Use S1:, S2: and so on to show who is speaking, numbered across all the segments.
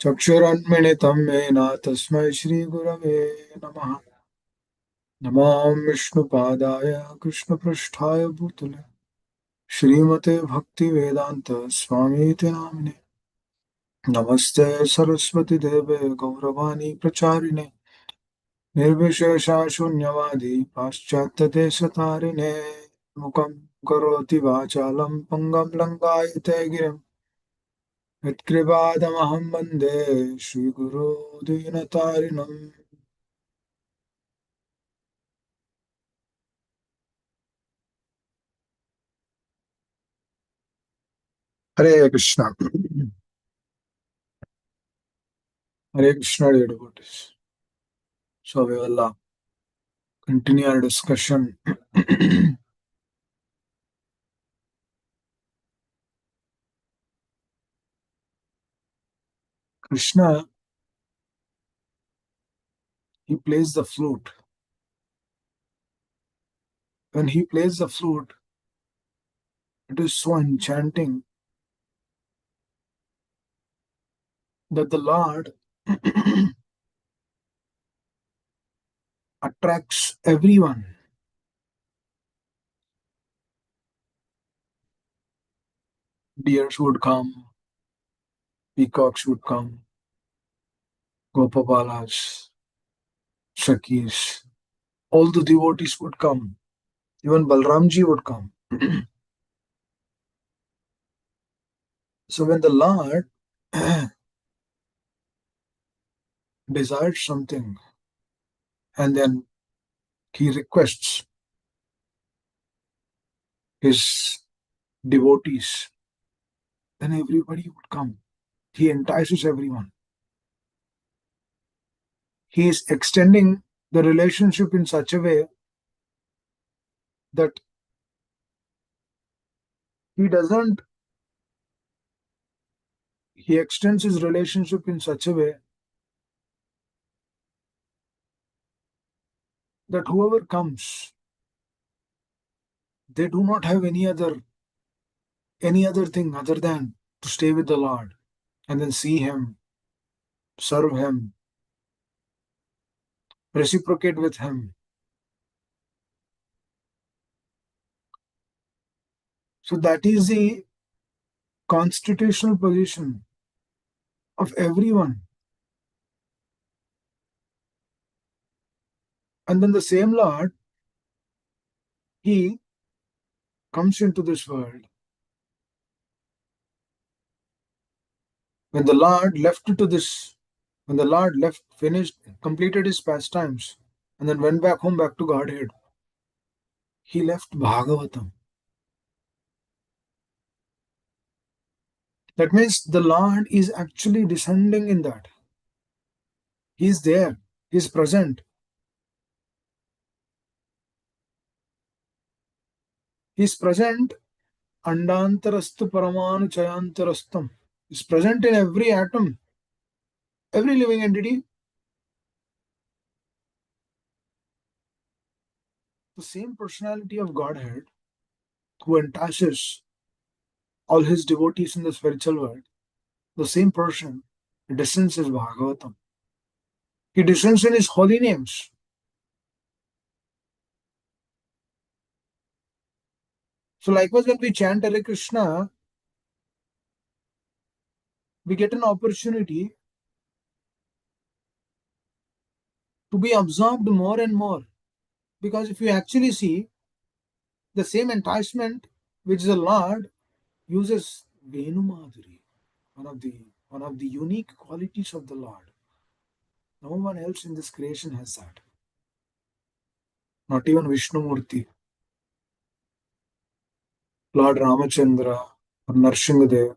S1: चक्षुरुन्मिलितं येन तस्मै श्रीगुरवे नमः। नमो विष्णुपादाय कृष्णपृष्ठाय भूतले श्रीमते भक्तिवेदान्त स्वामीति नामिने। नमस्ते सरस्वती देवे गौरवाणी प्रचारिणे निर्विशेषा शून्यवादी पाश्चात्यदेशतारिणे। मुखं करोति वाचालं पङ्गं लङ्घयते गिरिं यत्कृपादमहं वन्दे श्रीगुरो दीनतारिणम्। Hare Krishna. Hare Krishna, dear devotees. So we will continue our discussion. Krishna, he plays the flute. When he plays the flute, it is so enchanting that the Lord attracts everyone. Deers would come, peacocks would come, gopabalas, sakis, all the devotees would come. Even Balramji would come. So when the Lord desires something and then he requests his devotees, then everybody would come. He entices everyone. He is extending the relationship in such a way that he doesn't, he extends his relationship in such a way that whoever comes, they do not have any other thing other than to stay with the Lord and then see him, serve him, reciprocate with him. So that is the constitutional position of everyone. And then the same Lord, he comes into this world. When the Lord left to this, when the Lord left, finished, completed his pastimes, and then went back home, back to Godhead, he left Bhagavatam. That means the Lord is actually descending in that. He is there, he is present. He is present, Andantarastu Paramanu Chayantarastam. He is present in every atom, every living entity. The same personality of Godhead who entices all his devotees in the spiritual world, the same person descends is Bhagavatam. He descends in his holy names. So likewise, when we chant Hare Krishna, we get an opportunity to be absorbed more and more. Because if you actually see, the same enticement which the Lord uses Venu Madhuri, one of the unique qualities of the Lord. No one else in this creation has that. Not even Vishnumurti, Lord Ramachandra, or Narsingadev.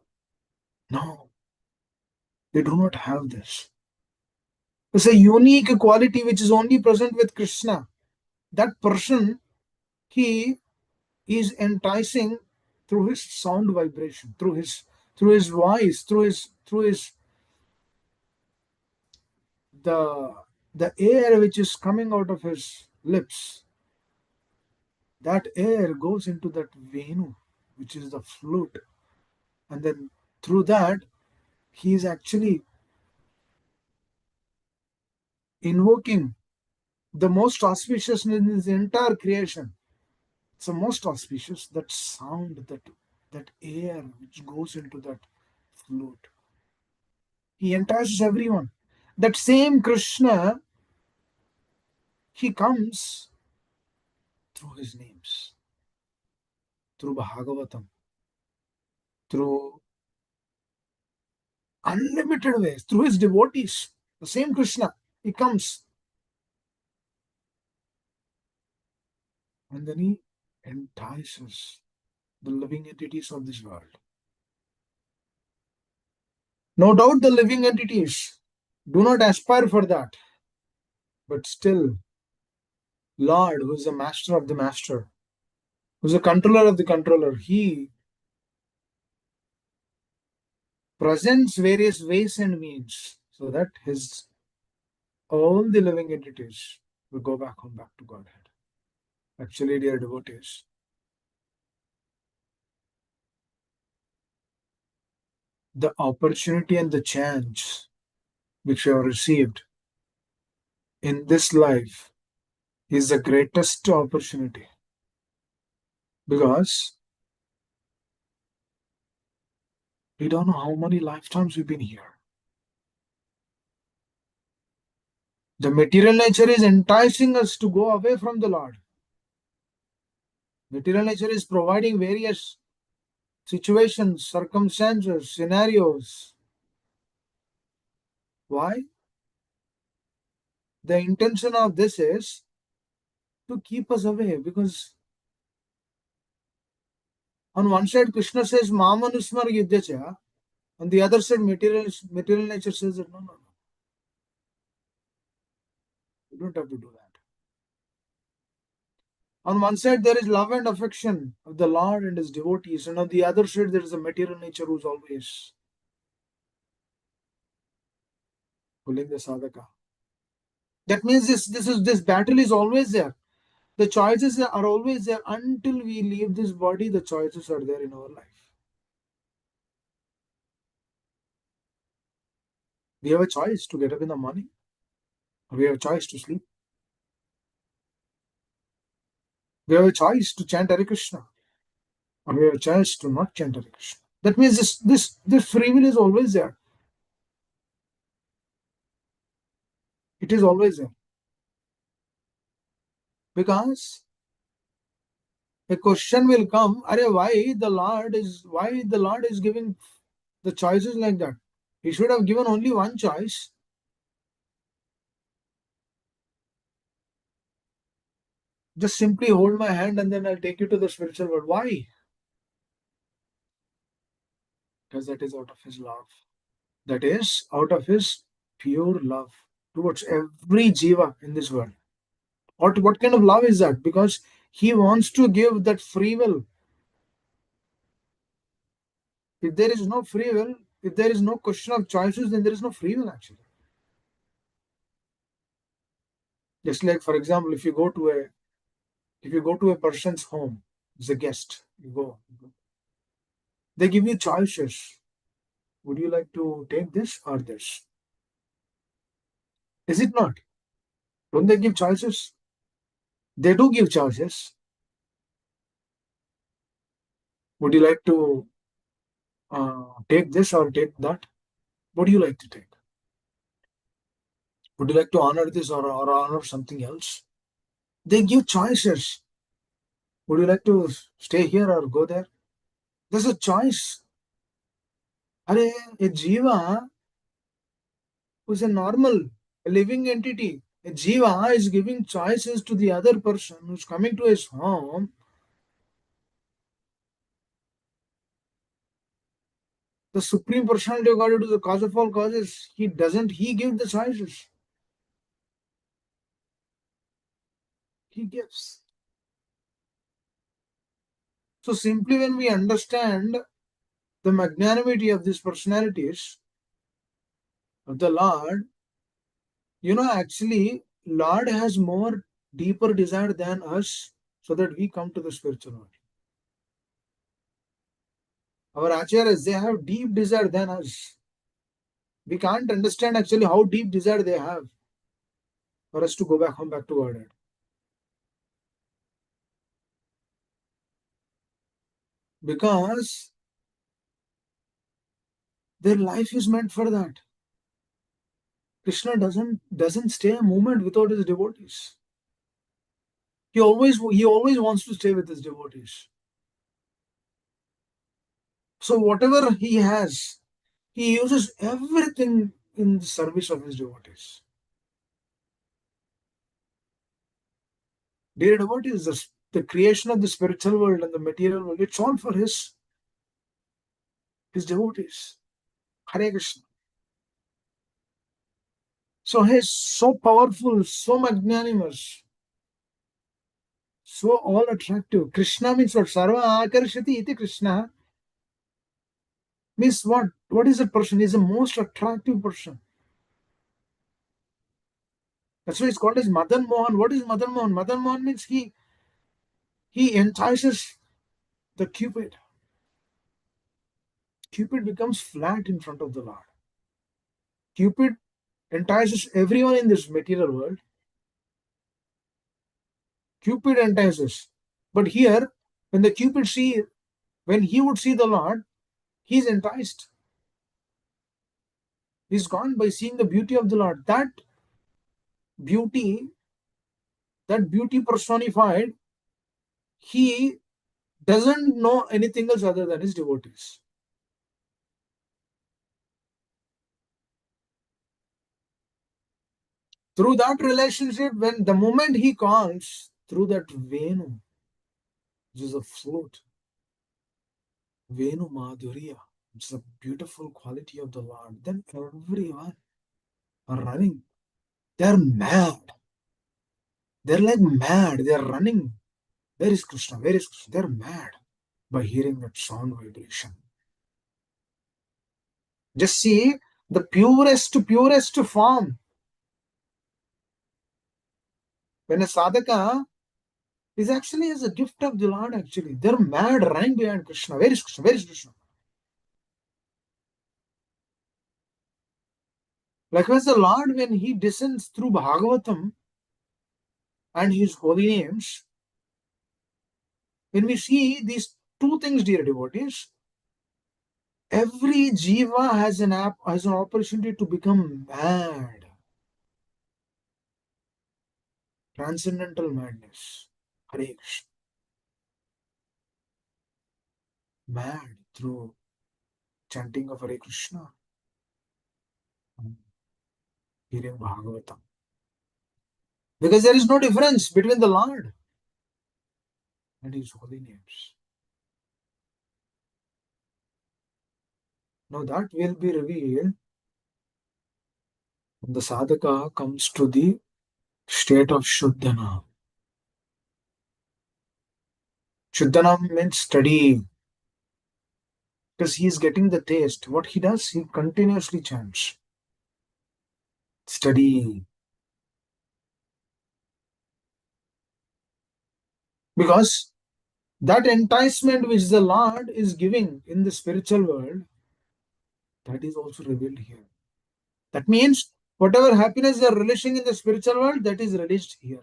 S1: No, they do not have this. It's a unique quality which is only present with Krishna. That person, he is enticing through his sound vibration, through his voice, through his the the air which is coming out of his lips. That air goes into that venu, which is the flute, and then through that he is actually invoking the most auspicious in his entire creation. It's the most auspicious, that sound, that air which goes into that flute. He entices everyone. That same Krishna, he comes through his names, through Bhagavatam, through unlimited ways, through his devotees. The same Krishna, he comes and then he entices the living entities of this world. No doubt the living entities do not aspire for that, but still, Lord, who is the master of the master, who is the controller of the controller, he presents various ways and means so that his all the living entities will go back home, back to Godhead. Actually, dear devotees, the opportunity and the chance which we have received in this life is the greatest opportunity, because we don't know how many lifetimes we've been here. The material nature is enticing us to go away from the Lord. Material nature is providing various situations, circumstances, scenarios. Why? The intention of this is to keep us away, because on one side Krishna says Mamanusmar Yudhyacha, on the other side material nature says that no, you don't have to do that. On one side there is love and affection of the Lord and his devotees, and on the other side there is a material nature who's always pulling the sadhaka. That means this battle is always there. The choices are always there until we leave this body. The choices are there in our life. We have a choice to get up in the morning, or we have a choice to sleep. We have a choice to chant Hare Krishna, or we have a choice to not chant Hare Krishna. That means this free will is always there. It is always there. Because a question will come, why the Lord is giving the choices like that? He should have given only one choice. Just simply hold my hand and then I'll take you to the spiritual world. Why? Because that is out of his love. That is out of his pure love towards every jiva in this world. What kind of love is that? Because he wants to give that free will. If there is no free will, if there is no question of choices, then there is no free will actually. Just like, for example, if you go to a person's home as a guest, you go, they give you choices. Would you like to take this or this? Is it not? Don't they give choices? They do give choices. Would you like to take this or take that? What do you like to take? Would you like to honor this or honor something else? They give choices. Would you like to stay here or go there? There's a choice. Are a jiva who's a normal, a living entity, a jiva is giving choices to the other person who's coming to his home. The Supreme Personality of Godhead is the cause of all causes. He gives the choices. He gives. So simply when we understand the magnanimity of these personalities of the Lord, actually, Lord has more deeper desire than us so that we come to the spiritual world. Our acharyas, they have deep desire than us. We can't understand actually how deep desire they have. for us to go back home, back to Godhead. Because their life is meant for that. Krishna doesn't stay a moment without his devotees. He always wants to stay with his devotees. So whatever he has, he uses everything in the service of his devotees. Dear devotees, the creation of the spiritual world and the material world, it's all for his devotees. Hare Krishna. So he's so powerful, so magnanimous, so all attractive. Krishna means what? Sarva akarshati iti Krishna means what? What is a person? He's the most attractive person. That's why it's called as Madan Mohan. What is Madan Mohan? Madan Mohan means he entices the Cupid. Cupid becomes flat in front of the Lord. Cupid entices everyone in this material world. Cupid entices. But here, when he would see the Lord, he's enticed. He's gone by seeing the beauty of the Lord. Beauty, that beauty personified, he doesn't know anything else other than his devotees. Through that relationship, when the moment he calls through that Venu, which is a flute, Venu Madhurya, which is a beautiful quality of the Lord, then everyone are running. They're mad. They're like mad. They're running. Where is Krishna? Where is Krishna? They're mad by hearing that sound vibration. Just see the purest form. When a sadhaka is actually as a gift of the Lord, actually. They're mad running behind Krishna. Where is Krishna? Where is Krishna? Likewise, the Lord, when he descends through Bhagavatam and his holy names, when we see these two things, dear devotees, every jiva has an opportunity to become mad. Transcendental madness. Hare Krishna. Mad through chanting of Hare Krishna, hearing Bhagavatam. Because there is no difference between the Lord and his holy names. Now that will be revealed when the sadhaka comes to the state of Shuddhana. Shuddhana means study. Because he is getting the taste. What he does, he continuously chants. Study. Because that enticement which the Lord is giving in the spiritual world, that is also revealed here. That means whatever happiness they are relishing in the spiritual world, that is relished here.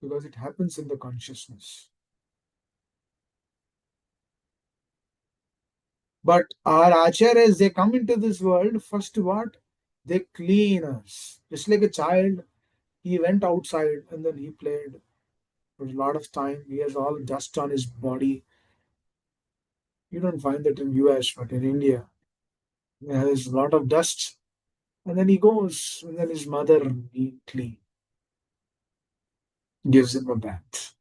S1: Because it happens in the consciousness. But our acharyas, they come into this world, first what? They clean us. Just like a child, he went outside and then he played for a lot of time. He has all dust on his body. You don't find that in US, but in India, there's a lot of dust. And then he goes, and then his mother neatly gives him a bath.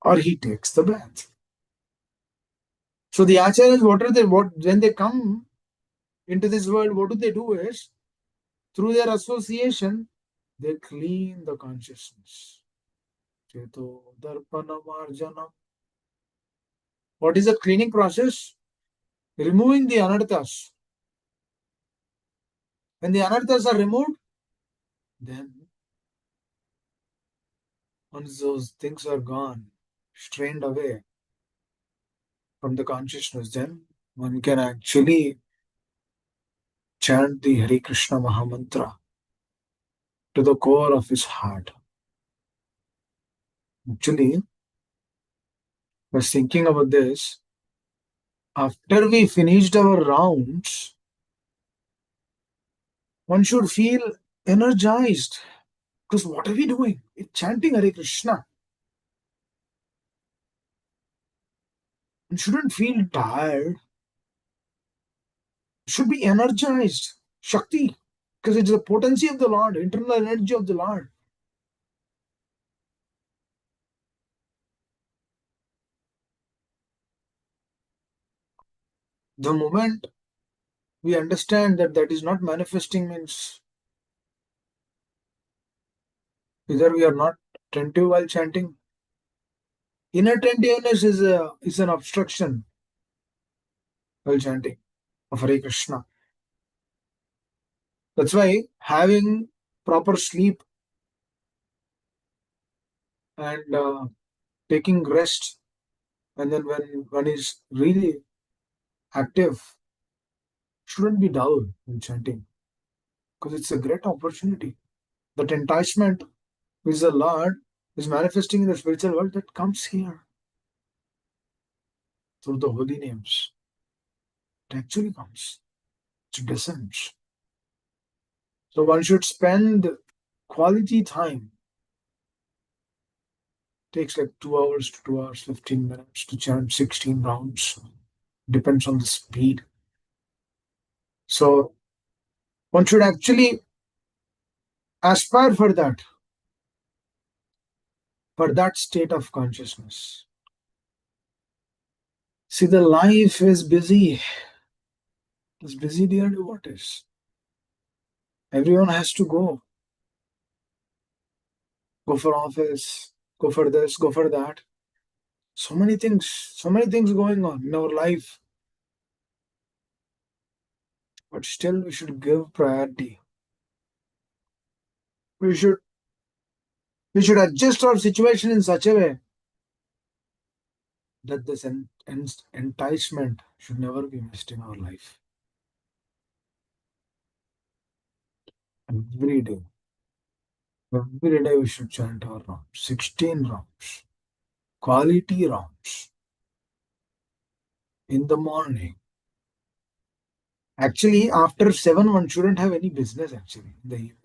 S1: Or he takes the bath. So the acharyas, when they come into this world, what do is, through their association, they clean the consciousness. Cheto darpanam arjanam. What is the cleaning process? Removing the anarthas. When the anarthas are removed, then once those things are gone, strained away from the consciousness, then one can actually chant the Hare Krishna Mahamantra to the core of his heart. Actually, I was thinking about this. After we finished our rounds, one should feel energized. Because what are we doing? It's chanting Hare Krishna. One shouldn't feel tired. Should be energized. Shakti. Because it's the potency of the Lord, internal energy of the Lord. The moment we understand that that is not manifesting means either we are not attentive while chanting. Inattentiveness is an obstruction while chanting of Hare Krishna. That's why having proper sleep and taking rest, and then when one is really active, shouldn't be dull in chanting because it's a great opportunity. That enticement which the Lord is manifesting in the spiritual world that comes here through the holy names. It actually comes. It descends. So one should spend quality time. Takes like 2 hours to 2 hours, 15 minutes to chant 16 rounds. Depends on the speed. So one should actually aspire for that state of consciousness. See, the life is busy. It's busy, dear devotees. Everyone has to go for office, go for this, go for that. So many things going on in our life. But still, we should give priority. We should we should adjust our situation in such a way that this enticement should never be missed in our life. Every day, every day we should chant our rounds, 16 rounds, quality rounds in the morning. Actually, after 7, one shouldn't have any business actually in the evening.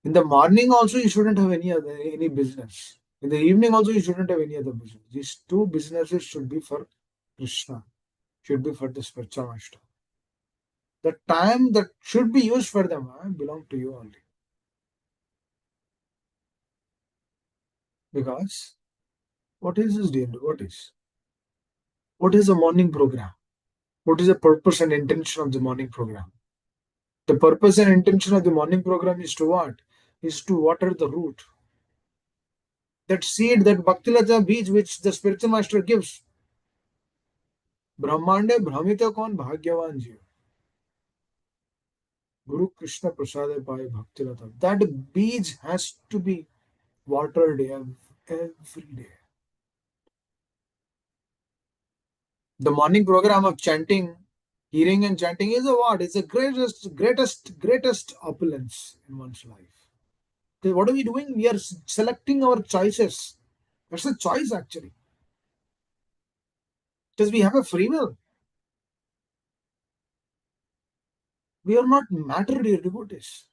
S1: In the morning also, you shouldn't have any business. In the evening also, you shouldn't have any other business. These two businesses should be for Krishna, should be for the spiritual master. The time that should be used for them belong to you only. Because what is this deal? What is the morning program? What is the purpose and intention of the morning program? The purpose and intention of the morning program is to what? Is to water the root. That seed, that Bhaktilata beach which the spiritual master gives. Brahmande Brahmita Kon Bhagyavan Jiv. Guru Krishna Prasade Pai Bhaktilata. That beach has to be watered every day. The morning program of chanting, hearing and chanting is a what? It's the greatest opulence in one's life. So what are we doing? We are selecting our choices. That's a choice actually. Because we have a free will. We are not matter, dear devotees.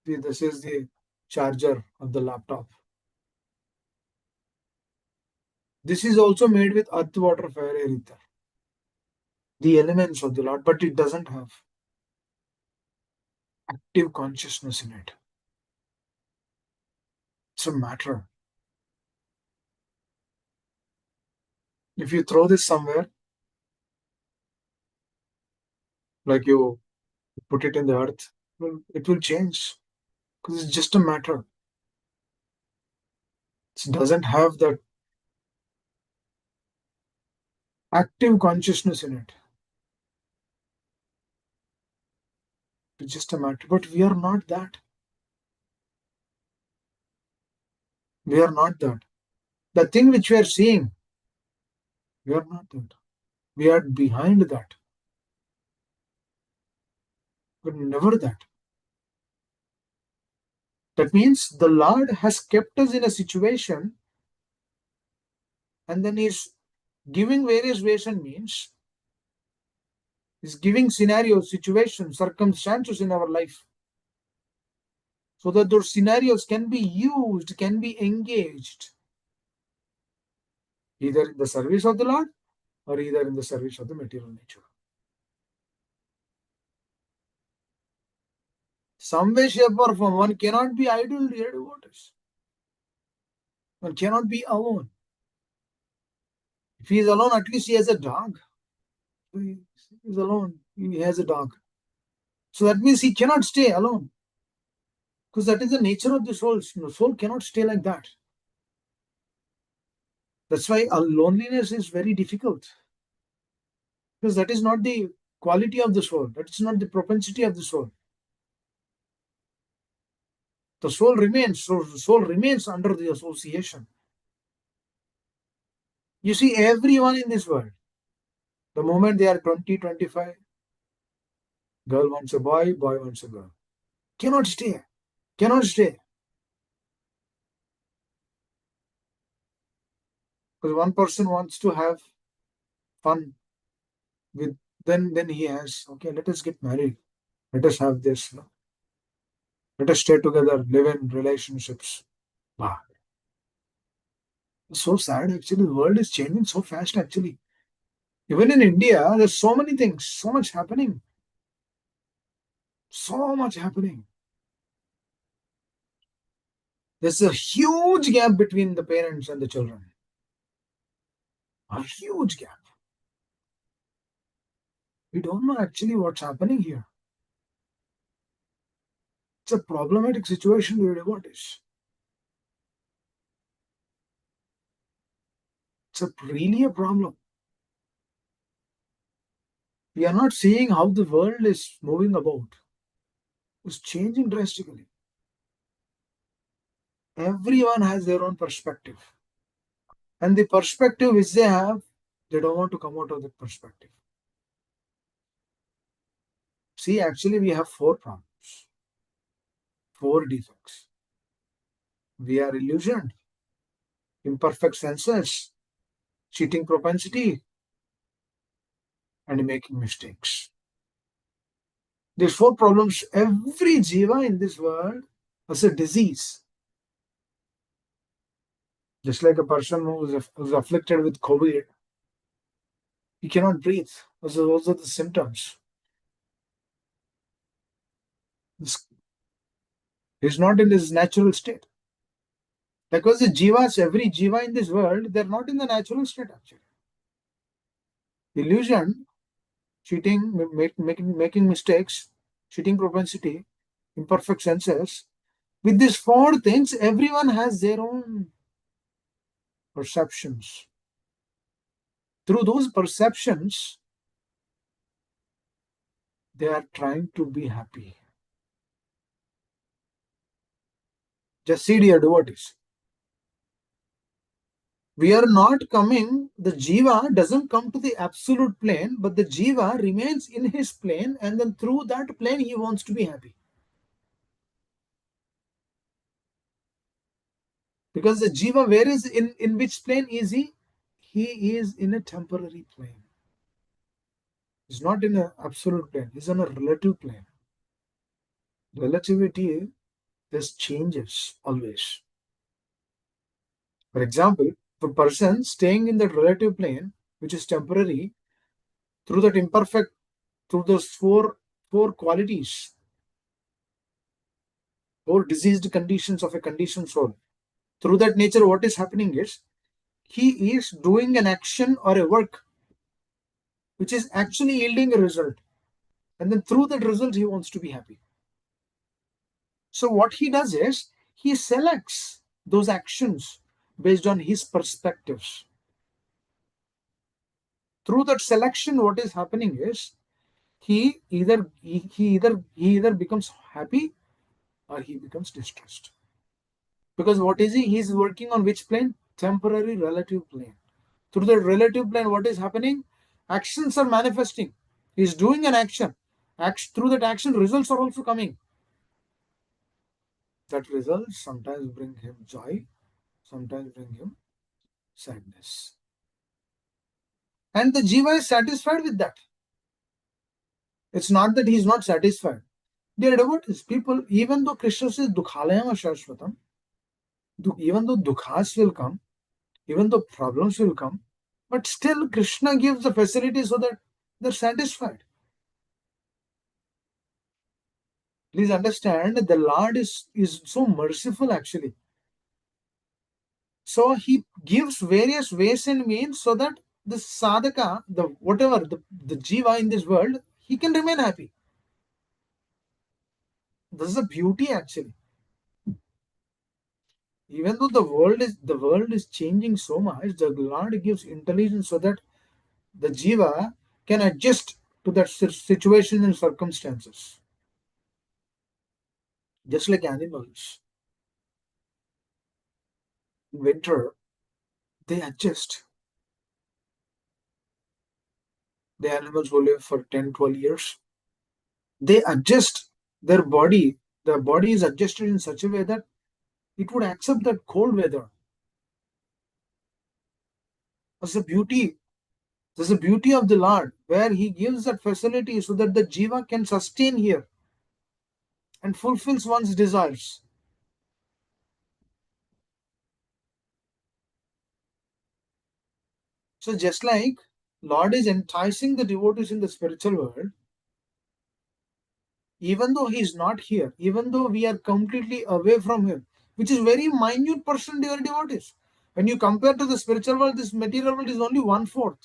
S1: See, this is the charger of the laptop. This is also made with earth, water, fire, air, ether. The elements of the Lord, but it doesn't have active consciousness in it. It's a matter. If you throw this somewhere, like you put it in the earth, well, it will change because it's just a matter. It doesn't have that active consciousness in it. It's just a matter. But we are not that. We are not that. The thing which we are seeing, we are not that. We are behind that, but never that. That means the Lord has kept us in a situation, and then He's giving various ways and means. He's giving scenarios, situations, circumstances in our life, so that those scenarios can be used, can be engaged, either in the service of the Lord or either in the service of the material nature. Some way, shape, or form, one cannot be idle, dear devotees. One cannot be alone. If he is alone, at least he has a dog. He is alone, he has a dog. So that means he cannot stay alone. Because that is the nature of the soul. The soul cannot stay like that. That's why loneliness is very difficult. Because that is not the quality of the soul. That is not the propensity of the soul. The soul remains, so the soul remains under the association. You see, everyone in this world, the moment they are 20, 25, girl wants a boy, boy wants a girl. Cannot stay. Cannot stay. Because one person wants to have fun with, then he has, okay, let us get married. Let us have this. No? Let us stay together, live in relationships. Wow. It's so sad actually. The world is changing so fast actually. Even in India, there's so many things, so much happening. So much happening. There's a huge gap between the parents and the children. A huge gap. We don't know actually what's happening here. It's a problematic situation, really. What is? Really a problem. We are not seeing how the world is moving about. It's changing drastically. Everyone has their own perspective. And the perspective which they have, they don't want to come out of that perspective. See, actually, we have 4 problems, 4 defects. We are illusioned, imperfect senses, cheating propensity, and making mistakes. These 4 problems, every jiva in this world has a disease. Just like a person who's afflicted with COVID, he cannot breathe. Those are the symptoms. He's not in his natural state. Because the jivas, every jiva in this world, they're not in the natural state actually. Illusion, cheating, making mistakes, cheating propensity, imperfect senses. With these 4 things, everyone has their own perceptions. Through those perceptions, they are trying to be happy. Just see, dear devotees. We are not coming, the jiva doesn't come to the absolute plane, but the jiva remains in his plane, and then through that plane he wants to be happy. Because the jiva, where is in which plane is he? He is in a temporary plane. He's not in an absolute plane, he's on a relative plane. Relativity, there's changes always. For example, if a person staying in the relative plane, which is temporary, through that imperfect, through those four qualities, 4 diseased conditions of a conditioned soul, through that nature, what is happening is, he is doing an action or a work which is actually yielding a result. And then through that result, he wants to be happy. So what he does is, he selects those actions based on his perspectives. Through that selection, what is happening is, he either becomes happy or he becomes distressed. Because what is he? He's working on which plane? temporary relative plane. Through the relative plane, what is happening? Actions are manifesting. He's doing an action. Through that action, results are also coming. That results sometimes bring him joy, sometimes bring him sadness. And the jiva is satisfied with that. It's not that he's not satisfied. Dear devotees, people, even though Krishna says dukhalayam shashvatam, even though dukhas will come, even though problems will come, but still Krishna gives the facility so that they're satisfied. Please understand, the Lord is so merciful actually. So he gives various ways and means so that the sadhaka, the jiva in this world, he can remain happy. This is a beauty actually. Even though the world is changing so much, the Lord gives intelligence so that the jiva can adjust to that situation and circumstances. Just like animals, in winter, they adjust. The animals who live for 10, 12 years, they adjust their body. Their body is adjusted in such a way that it would accept that cold weather. That's the beauty. That's the beauty of the Lord, where He gives that facility so that the jiva can sustain here and fulfills one's desires. So just like Lord is enticing the devotees in the spiritual world, even though He is not here, even though we are completely away from Him, which is very minute percent, dear devotees. When you compare to the spiritual world, this material world is only 1/4.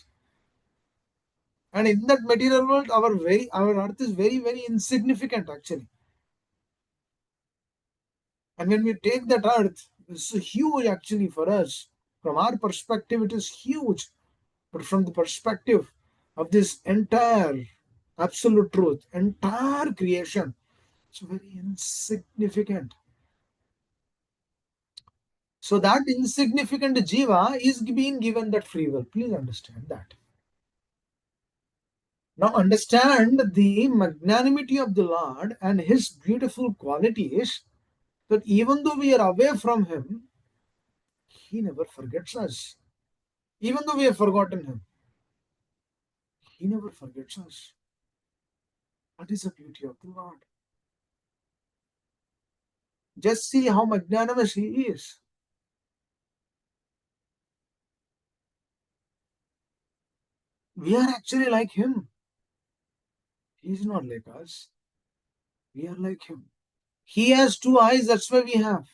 S1: And in that material world, our earth is very, very insignificant actually. And when we take that earth, it's huge actually for us. From our perspective, it is huge. But from the perspective of this entire absolute truth, entire creation, it's very insignificant. So that insignificant jiva is being given that free will. Please understand that. Now understand the magnanimity of the Lord and His beautiful qualities, that even though we are away from Him, He never forgets us. Even though we have forgotten Him, He never forgets us. That is the beauty of the Lord. Just see how magnanimous He is. We are actually like Him. He is not like us. We are like Him. He has two eyes, that's why we have.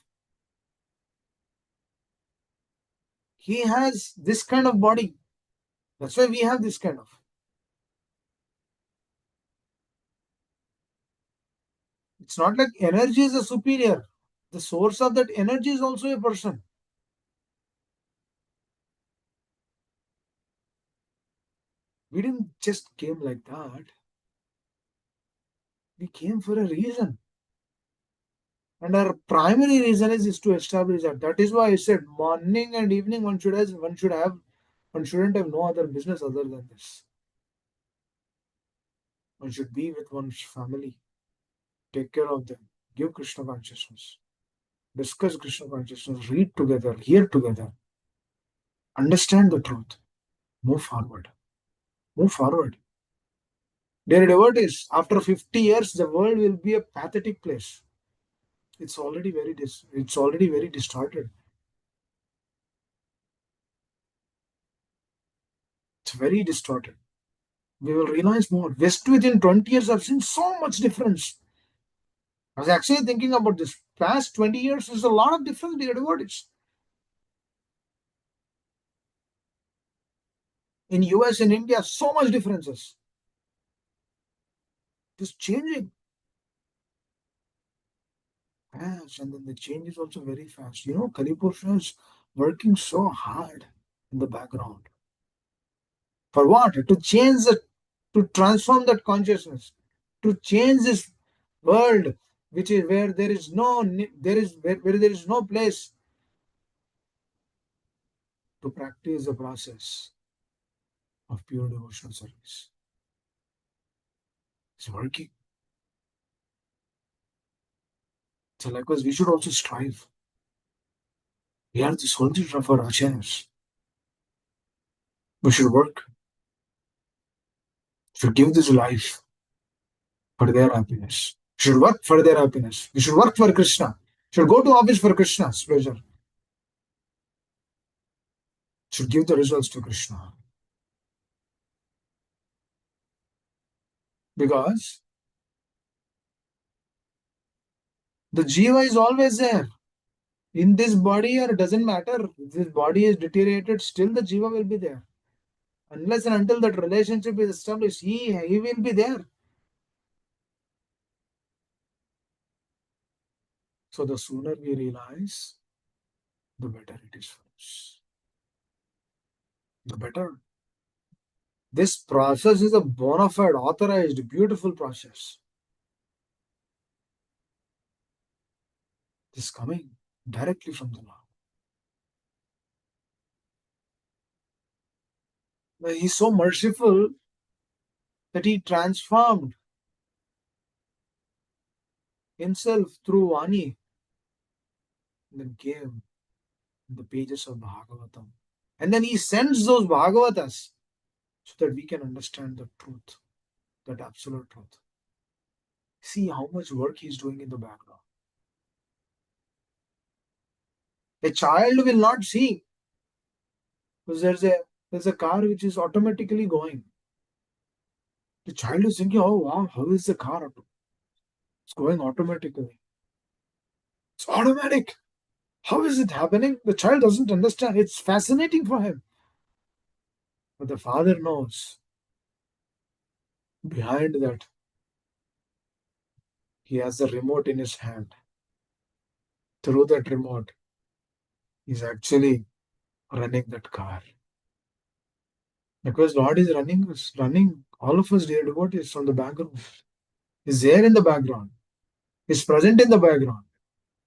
S1: He has this kind of body, that's why we have this kind of. It's not like energy is a superior. The source of that energy is also a person. We didn't just came like that. We came for a reason. And our primary reason is to establish that. That is why I said morning and evening one shouldn't have no other business other than this. One should be with one's family, take care of them, give Krishna consciousness, discuss Krishna consciousness, read together, hear together, understand the truth, move forward. Move forward. Dear devotees, after 50 years, the world will be a pathetic place. It's already very distorted. It's very distorted. We will realize more. West within 20 years, I've seen so much difference. I was actually thinking about this. Past 20 years, there's a lot of difference, dear devotees. In US and India, so much differences. It's changing. Fast, and then the change is also very fast. Kalipurusha is working so hard in the background. For what? To change to transform that consciousness, to change this world, which is where there is no place to practice the process of pure devotional service. It's working. So likewise, we should also strive. We are the soldiers of our acharyas. We should work, should give this life for their happiness. Should work for their happiness. We should work for Krishna. Should go to office for Krishna's pleasure. Should give the results to Krishna. Because the jiva is always there. In this body, or it doesn't matter. If this body is deteriorated, still the jiva will be there. Unless and until that relationship is established, he will be there. So the sooner we realize, the better it is for us. The better. This process is a bona fide, authorized, beautiful process. It is coming directly from the Lord. He is so merciful that he transformed himself through Vani and then came in the pages of Bhagavatam. And then he sends those Bhagavatas so that we can understand the truth, that absolute truth. See how much work he is doing in the background. A child will not see because there's a car which is automatically going. The child is thinking, oh wow, how is the car? It's going automatically. It's automatic. How is it happening? The child doesn't understand. It's fascinating for him. But the father knows behind that he has a remote in his hand. Through that remote, he's actually running that car. Because Lord is running us, running all of us, dear devotees, from the background. He's there in the background. He's present in the background.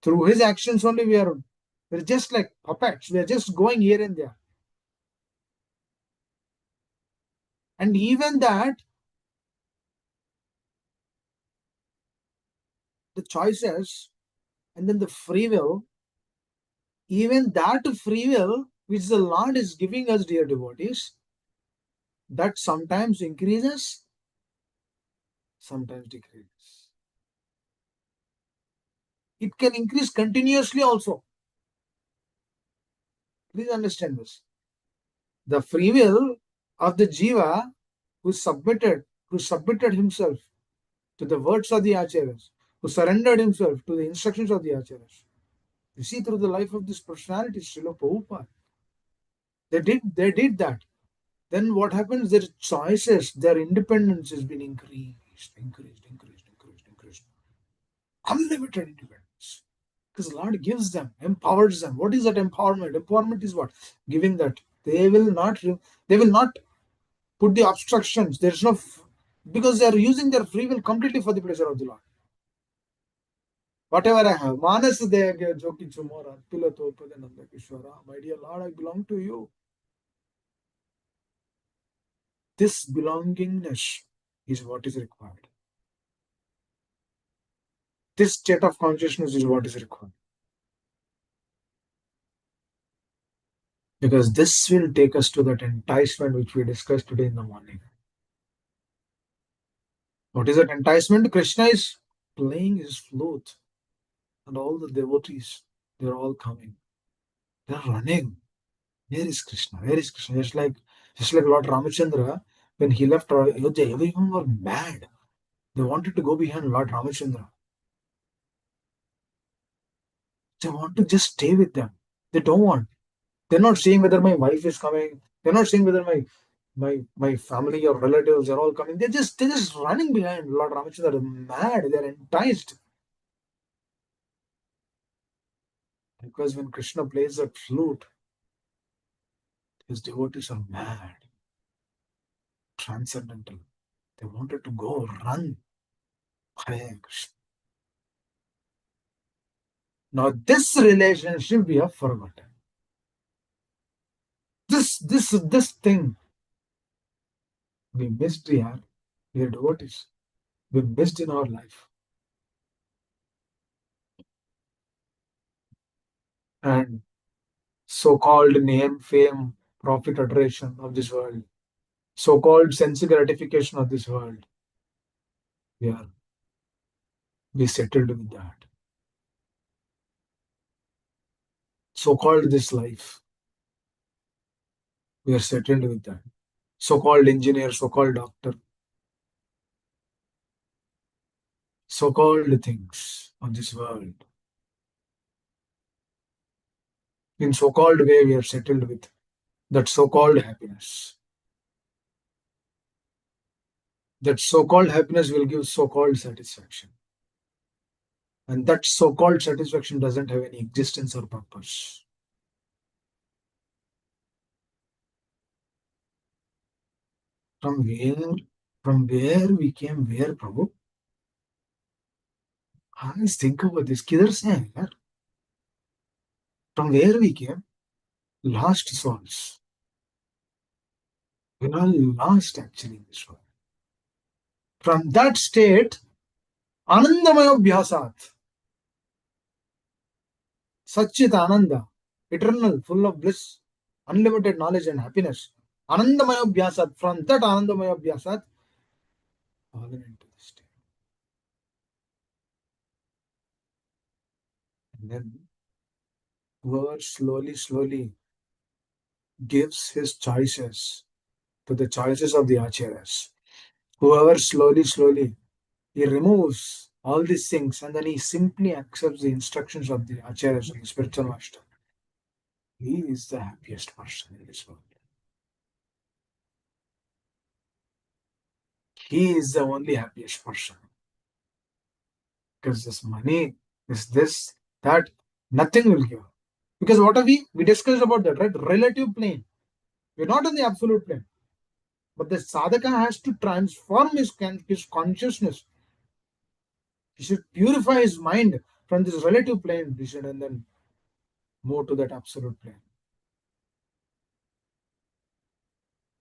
S1: Through his actions only we're just like puppets. We're just going here and there. And even that, the choices and then the free will, even that free will which the Lord is giving us, dear devotees, that sometimes increases, sometimes decreases. It can increase continuously also. Please understand this. The free will of the jiva who submitted himself to the words of the acharyas, who surrendered himself to the instructions of the acharyas. You see, through the life of this personality, Srila Prabhupada, they did that. Then what happens? Their choices, their independence has been increased. Unlimited independence. Because the Lord gives them, empowers them. What is that empowerment? Empowerment is what? Giving that. They will not put the obstructions. There's no, because they are using their free will completely for the pleasure of the Lord. Whatever I have, Manas Dega Joki Chumora, Pilato Padananda Kishwara, my dear Lord, I belong to you. This belongingness is what is required. This state of consciousness is what is required. Because this will take us to that enticement which we discussed today in the morning. What is that enticement? Krishna is playing his flute, and all the devotees, they're all coming. They're running. Where is Krishna? Where is Krishna? Just like Lord Ramachandra, when he left Ayodhya, everyone were mad. They wanted to go behind Lord Ramachandra. They want to just stay with them. They don't want. They're not saying whether my wife is coming. They're not saying whether my family or relatives are all coming. They're just running behind Lord Ramachandra. They're mad. They're enticed. Because when Krishna plays that flute, his devotees are mad, transcendental. They wanted to go run. Hare Krishna. Now this relationship we have forgotten. this thing we missed here. We are devotees. We missed in our life. And so-called name, fame, profit, adoration of this world, so-called sense gratification of this world. Yeah, we settled with that. So-called this life, we are settled with that. So-called engineer, so-called doctor, so-called things of this world. In so-called way, we are settled with that so-called happiness. That so-called happiness will give so-called satisfaction. And that so-called satisfaction doesn't have any existence or purpose. From where, from where we came, where, Prabhu? Always think about this. किधर से आए यार? From where we came? Lost souls. We're all lost actually in this world. From that state, Anandamaya Bhyasat, Satchit Ananda, eternal, full of bliss, unlimited knowledge and happiness. Anandamaya Bhyasat, from that Anandamaya Bhyasat, fallen into this state. And then whoever slowly gives his choices to the choices of the acharyas, whoever slowly he removes all these things and then he simply accepts the instructions of the acharyas and the spiritual master, he is the happiest person in this world. He is the only happiest person. Because this money, this, that, nothing will give. Because what are we? We discussed about that, right? Relative plane. We're not in the absolute plane. But the sadhaka has to transform his consciousness. He should purify his mind from this relative plane, and then move to that absolute plane.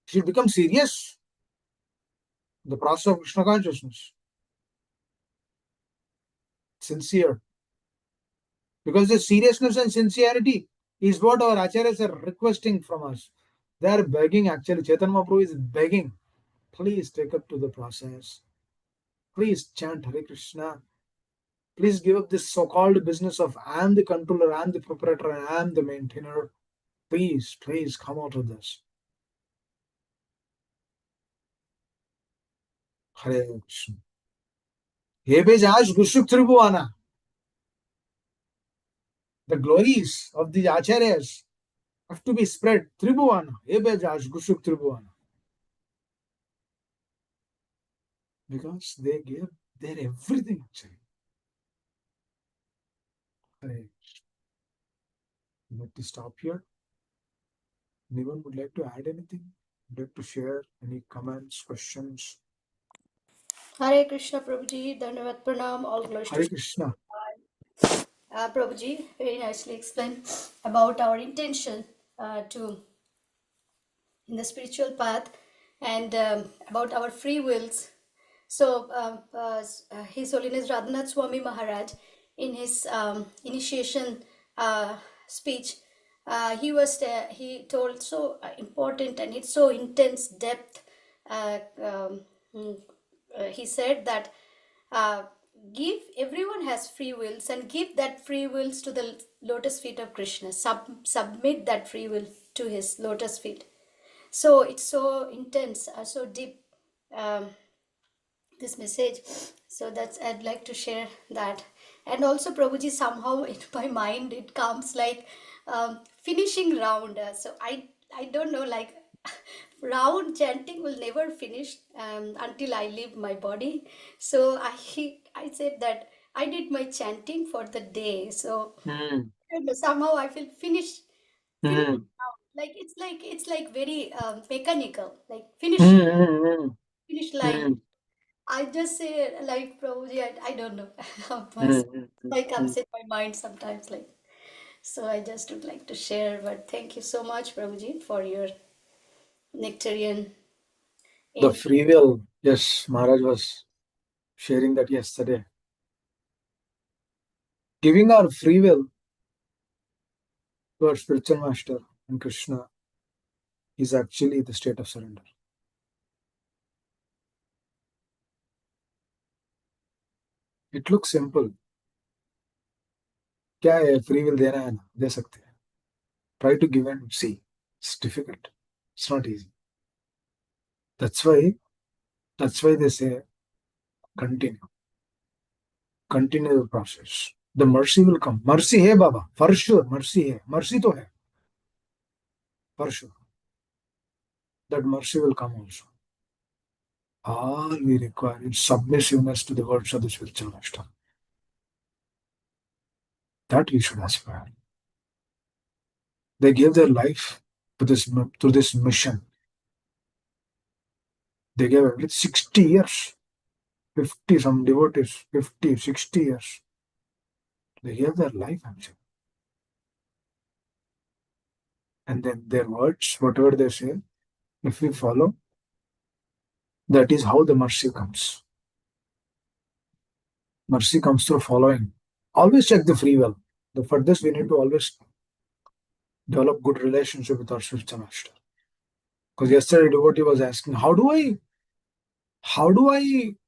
S1: He should become serious in the process of Krishna consciousness. Sincere. Because the seriousness and sincerity is what our acharyas are requesting from us. They are begging actually. Chaitanya Mahaprabhu is begging. Please take up to the process. Please chant Hare Krishna. Please give up this so-called business of I am the controller, I am the proprietor, and I am the maintainer. Please come out of this. Hare Krishna. Hebejaj Gushuk Tribhuana. The glories of the acharyas have to be spread. Tribhuana. Hebejaj Gushuk Tribhuana. Because they gave their everything actually. Hare Krishna. Let me stop here. Anyone would like to add anything? Would like to share any comments, questions?
S2: Hare Krishna Prabhuji, Dhanavad Pranam, all glories to
S1: Hare Krishna.
S2: Prabhuji, very nicely explained about our intention to in the spiritual path and about our free wills. So, His Holiness Radhanath Swami Maharaj, in his initiation speech, he told so important and it's so intense depth. Uh, um, mm, he said that uh, give everyone has free wills and give that free wills to the lotus feet of Krishna. Submit that free will to his lotus feet. So it's so intense, so deep. Um, this message, so that's I'd like to share that. And also Prabhuji, somehow in my mind it comes like finishing round. So I don't know, like round chanting will never finish until I leave my body. So I said that I did my chanting for the day. So
S1: Hmm.
S2: I don't know, somehow I feel finish
S1: Hmm.
S2: like it's like very mechanical, like
S1: Hmm.
S2: finish
S1: Hmm.
S2: line. I just say like Prabhuji, I don't know.
S1: Hmm.
S2: Must
S1: Hmm.
S2: like
S1: Hmm.
S2: comes in my mind sometimes like. So I just would like to share, but thank you so much, Prabhuji, for your nectarian
S1: The
S2: in.
S1: free will, yes, Maharaj was sharing that yesterday. Giving our free will to our spiritual master and Krishna is actually the state of surrender. It looks simple. क्या है free will देना है ना दे सकते हैं. Try to give and see. It's difficult. It's not easy. That's why they say continue. Continue the process. The mercy will come. Mercy है बाबा. For sure. Mercy है. Mercy तो है. For sure. That mercy will come also. All we require is submissiveness to the words of the spiritual master. That we should aspire. They gave their life to this mission. They gave everything 60 years. 50 some devotees, 50, 60 years. They gave their life actually. And then their words, whatever they say, if we follow, that is how the mercy comes. Mercy comes through following. Always check the free will. For this, we need to always develop good relationship with our spiritual master. Because yesterday devotee was asking, how do I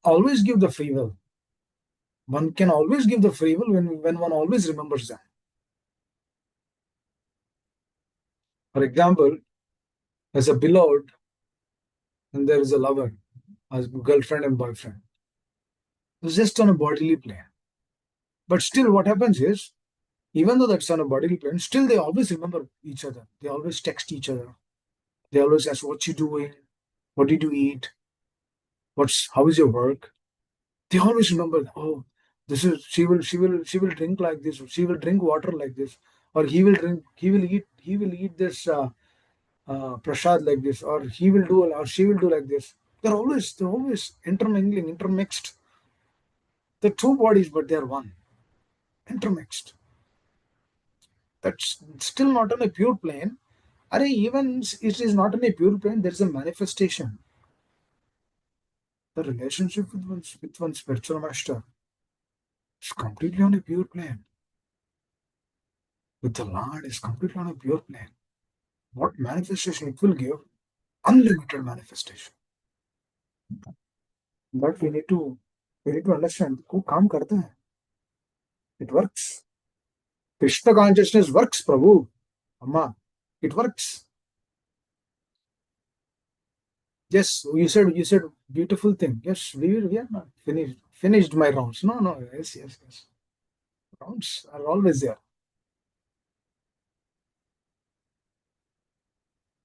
S1: always give the free will? One can always give the free will when one always remembers them. For example, as a beloved, and there is a lover, as girlfriend and boyfriend. It's just on a bodily plane. But still, what happens is, even though that's on a bodily plane, still they always remember each other. They always text each other. They always ask, "What you doing? What did you eat? How is your work?" They always remember. Oh, this is she will drink like this. She will drink water like this, or he will drink. He will eat this prasad like this, or he will do, or she will do like this. They're always intermingling, intermixed. They're two bodies, but they're one, intermixed. That's still not on a pure plane. Even it is not on a pure plane, there is a manifestation. The relationship with one's spiritual master is completely on a pure plane. With the Lord is completely on a pure plane. What manifestation it will give? Unlimited manifestation. But we need to understand who काम करता है. It works. Krishna consciousness works, Prabhu. Amma, it works. Yes, you said beautiful thing. Yes, we are not finished my rounds. No. Yes. Rounds are always there.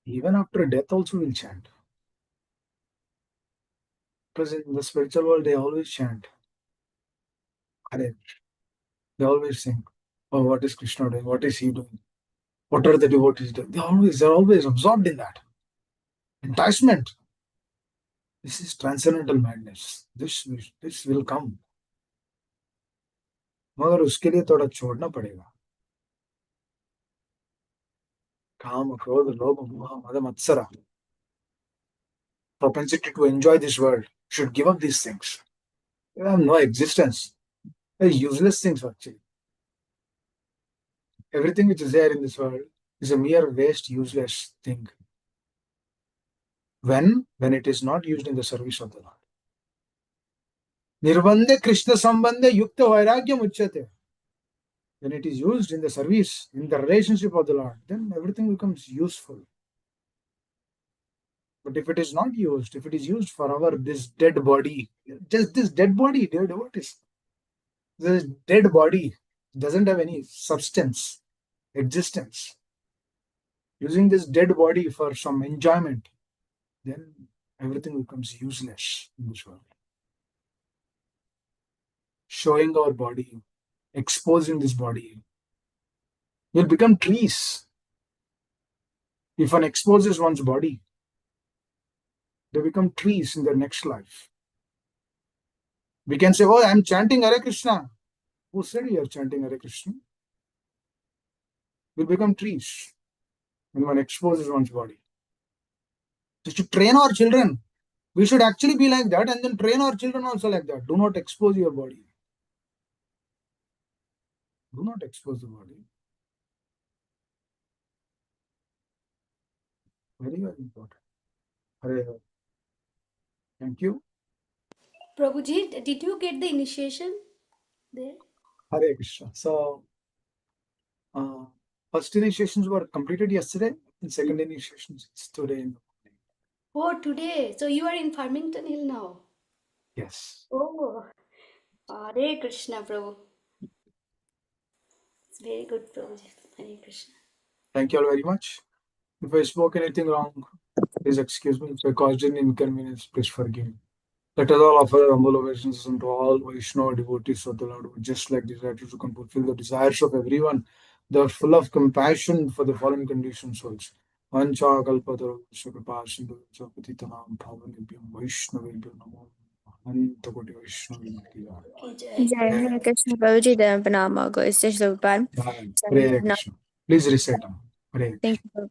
S1: Even after death also we'll chant. Because in the spiritual world they always chant. Hare. They always sing. Oh, what is Krishna doing? What is he doing? What are the devotees doing? They're always absorbed in that. Enticement. This is transcendental madness. This will come. मगर उसके लिए थोड़ा छोड़ना पड़ेगा. काम क्रोध लोभ मोह मद मत्सरा. Propensity to enjoy this world should give up these things. They have no existence. They're useless things actually. Everything which is there in this world is a mere waste, useless thing. When it is not used in the service of the Lord. Nirbandhe Krishna sambandhe yukta vairagyam uchyate. When it is used in the service, in the relationship of the Lord, then everything becomes useful. But if it is not used, if it is used for this dead body, just this dead body, dear devotees, this dead body doesn't have any substance, existence. Using this dead body for some enjoyment, then everything becomes useless in this world. Showing our body, exposing this body, will become trees. If one exposes one's body, they become trees in their next life. We can say, oh, I'm chanting Hare Krishna. Who said you are chanting Hare Krishna? will become trees when one exposes one's body. Just to train our children, we should actually be like that and then train our children also like that. Do not expose your body. Do not expose the body. Very, very important. Hare Hare. Thank you.
S2: Prabhuji, did you get the initiation there?
S1: Hare Krishna. So, uh, first initiations were completed yesterday, and second initiations is today.
S2: Oh, today. So you are in Farmington Hill now.
S1: Yes.
S2: Oh, Hare Krishna, Prabhu. It's very good, Prabhuji. Hare Krishna.
S1: Thank you all very much. If I spoke anything wrong, please excuse me. If I caused any inconvenience, please forgive me. Let us all offer our humble obeisances unto all Vaishnava devotees of the Lord, who just like these writers who can fulfill the desires of everyone. They are full of compassion for the fallen conditioned souls. Vancha kalpatarusha kripasindhu patitanam pavanebhyam Vaishnavebhyo namo Ananta Koti Vaishnava.
S2: Ki jai.
S3: जय हरे कृष्ण प्रभु जी देव प्रणाम गो इस श्लोक पर
S1: Hare Krishna. Please recite them. Hare Krishna.
S3: Thank you